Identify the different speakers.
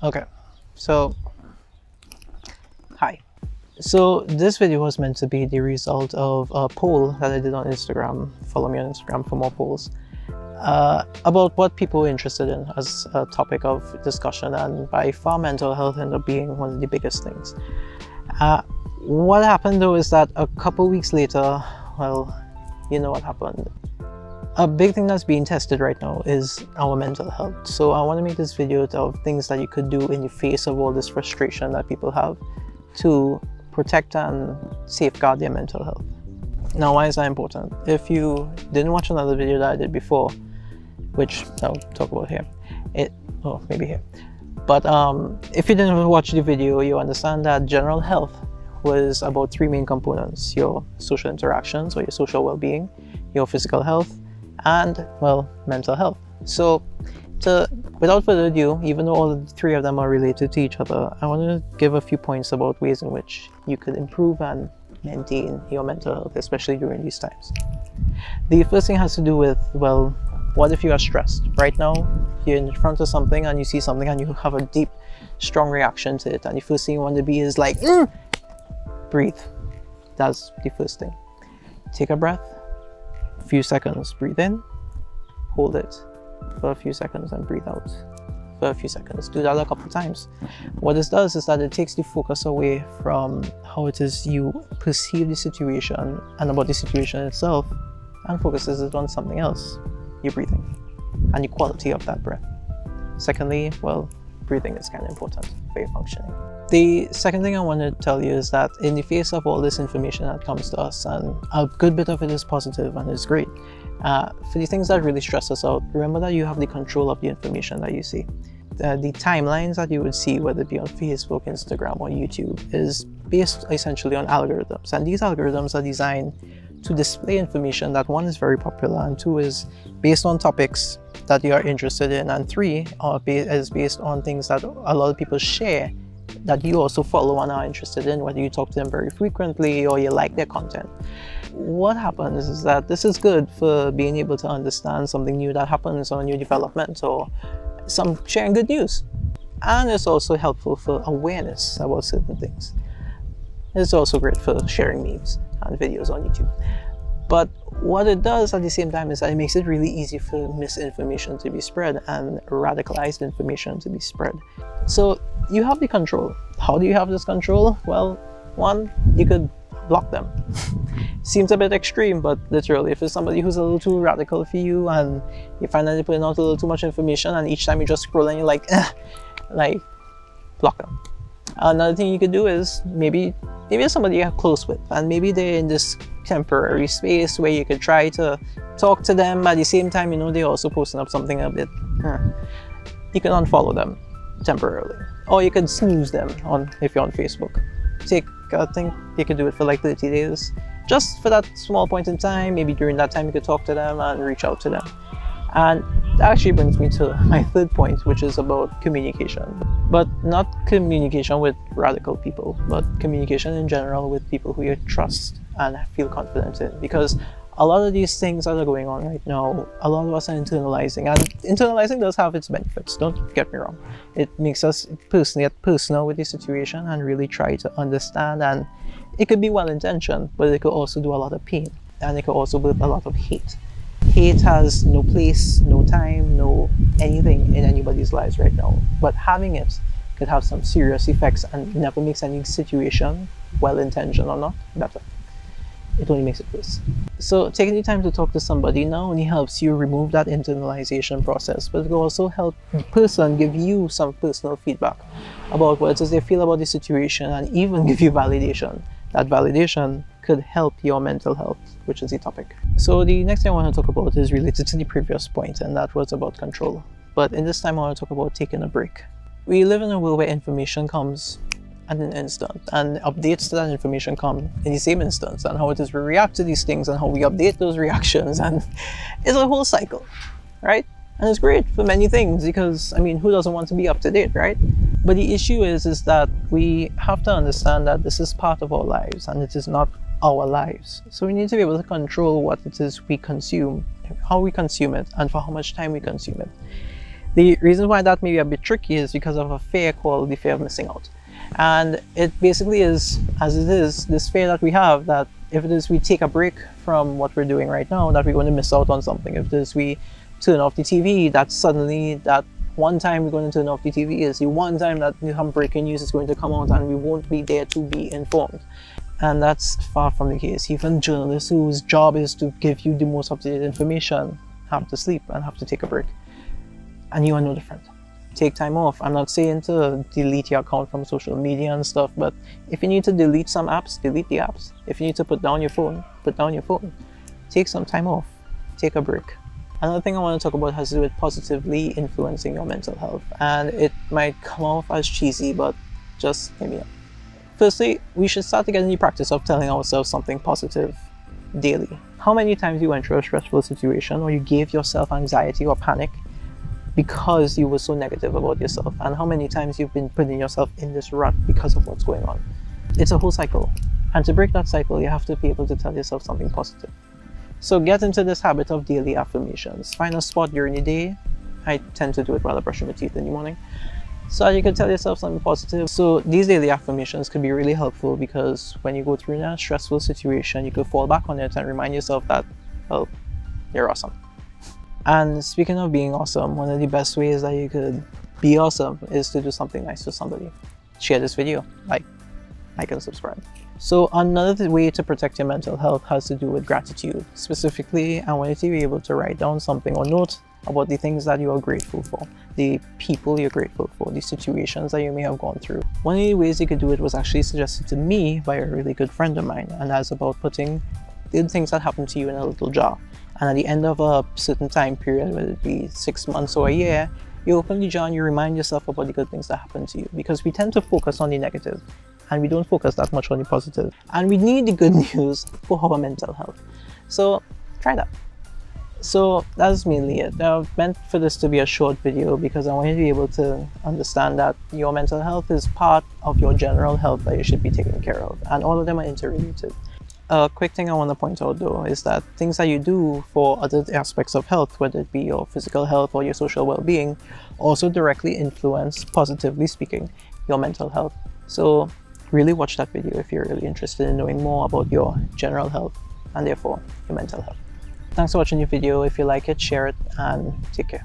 Speaker 1: Okay, so hi. So this video was meant to be the result of a poll that I did on Instagram. Follow me on Instagram for more polls about what people were interested in as a topic of discussion, and by far mental health ended up being one of the biggest things. What happened though is that a couple weeks later, well, you know what happened. A big thing that's being tested right now is our mental health. So I want to make this video of things that you could do in the face of all this frustration that people have to protect and safeguard their mental health. Now, why is that important? If you didn't watch another video that I did before, which I'll talk about here, maybe here. But if you didn't watch the video, you understand that general health was about three main components: your social interactions or your social well-being, your physical health, and, well, mental health. So without further ado, even though all three of them are related to each other, I want to give a few points about ways in which you could improve and maintain your mental health, especially during these times. The first thing has to do with, well, what if you are stressed? Right now, you're in front of something and you see something and you have a deep, strong reaction to it, and the first thing you want to be is like, breathe. That's the first thing. Take a breath, a few seconds, breathe in, hold it for a few seconds, and breathe out for a few seconds. Do that a couple times. What this does is that it takes the focus away from how it is you perceive the situation and about the situation itself, and focuses it on something else: your breathing and the quality of that breath. Secondly, well, breathing is kind of important for your functioning. The second thing I want to tell you is that in the face of all this information that comes to us, and a good bit of it is positive and is great, for the things that really stress us out, remember that you have the control of the information that you see. The timelines that you would see, whether it be on Facebook, Instagram, or YouTube, is based essentially on algorithms. And these algorithms are designed to display information that, one, is very popular, and two, is based on topics that you are interested in, and three, is based on things that a lot of people share that you also follow and are interested in, whether you talk to them very frequently or you like their content. What happens is that this is good for being able to understand something new that happens on your development, or some sharing good news. And it's also helpful for awareness about certain things. It's also great for sharing memes and videos on YouTube. But what it does at the same time is that it makes it really easy for misinformation to be spread and radicalized information to be spread. So you have the control. How do you have this control? Well, one, you could block them. Seems a bit extreme, but literally, if it's somebody who's a little too radical for you and you find that they're putting out a little too much information, and each time you just scroll and you're like, block them. Another thing you could do is maybe it's somebody you're close with, and maybe they're in this temporary space where you could try to talk to them. At the same time, you know, they're also posting up something a bit, you can unfollow them temporarily, or you could snooze them if you're on Facebook. I think you could do it for like 30 days, just for that small point in time. Maybe during that time you could talk to them and reach out to them. And that actually brings me to my third point, which is about communication. But not communication with radical people, but communication in general with people who you trust and feel confident in. Because a lot of these things that are going on right now, a lot of us are internalizing. And internalizing does have its benefits, don't get me wrong. It makes us get personal with the situation and really try to understand. And it could be well-intentioned, but it could also do a lot of pain. And it could also build a lot of hate. Hate has no place, no time, no anything in anybody's lives right now. But having it could have some serious effects and never makes any situation, well-intentioned or not, better. It only makes it worse. So taking the time to talk to somebody not only helps you remove that internalization process, but it will also help the person give you some personal feedback about what it is they feel about the situation, and even give you validation. That validation could help your mental health, which is the topic. So the next thing I want to talk about is related to the previous point, and that was about control. But in this time I want to talk about taking a break. We live in a world where information comes at an instant, and updates to that information come in the same instance, and how it is we react to these things and how we update those reactions, and it's a whole cycle, right? And it's great for many things, because I mean, who doesn't want to be up to date, right? But the issue is that we have to understand that this is part of our lives, and it is not our lives. So we need to be able to control what it is we consume, how we consume it, and for how much time we consume it. The reason why that may be a bit tricky is because of a fear called the fear of missing out. And it basically is, as it is, this fear that we have that if it is we take a break from what we're doing right now, that we're going to miss out on something. If it is we turn off the TV, that suddenly that one time we're going to turn off the TV is the one time that some breaking news is going to come out and we won't be there to be informed. And that's far from the case. Even journalists whose job is to give you the most up-to-date information have to sleep and have to take a break. And you are no different. Take time off. I'm not saying to delete your account from social media and stuff, but if you need to delete some apps, delete the apps. If you need to put down your phone, put down your phone. Take some time off. Take a break. Another thing I want to talk about has to do with positively influencing your mental health. And it might come off as cheesy, but just hear me out. Firstly, we should start to get in the practice of telling ourselves something positive daily. How many times you went through a stressful situation or you gave yourself anxiety or panic because you were so negative about yourself, and how many times you've been putting yourself in this rut because of what's going on? It's a whole cycle. And to break that cycle, you have to be able to tell yourself something positive. So get into this habit of daily affirmations. Find a spot during the day. I tend to do it while I brush my teeth in the morning, so you can tell yourself something positive. So these daily affirmations can be really helpful because when you go through a stressful situation, you could fall back on it and remind yourself that, well, you're awesome. And speaking of being awesome, one of the best ways that you could be awesome is to do something nice for somebody. Share this video, like and subscribe. So another way to protect your mental health has to do with gratitude. Specifically, I want you to be able to write down something or note about the things that you are grateful for, the people you're grateful for, the situations that you may have gone through. One of the ways you could do it was actually suggested to me by a really good friend of mine, and that's about putting the things that happened to you in a little jar. And at the end of a certain time period, whether it be 6 months or a year, you open the jar and you remind yourself about the good things that happened to you, because we tend to focus on the negative and we don't focus that much on the positive. And we need the good news for our mental health. So try that. So that's mainly it. I meant for this to be a short video because I want you to be able to understand that your mental health is part of your general health that you should be taking care of, and all of them are interrelated. A quick thing I want to point out though is that things that you do for other aspects of health, whether it be your physical health or your social well-being, also directly influence, positively speaking, your mental health. So really watch that video if you're really interested in knowing more about your general health and therefore your mental health. Thanks for watching the video. If you like it, share it, and take care.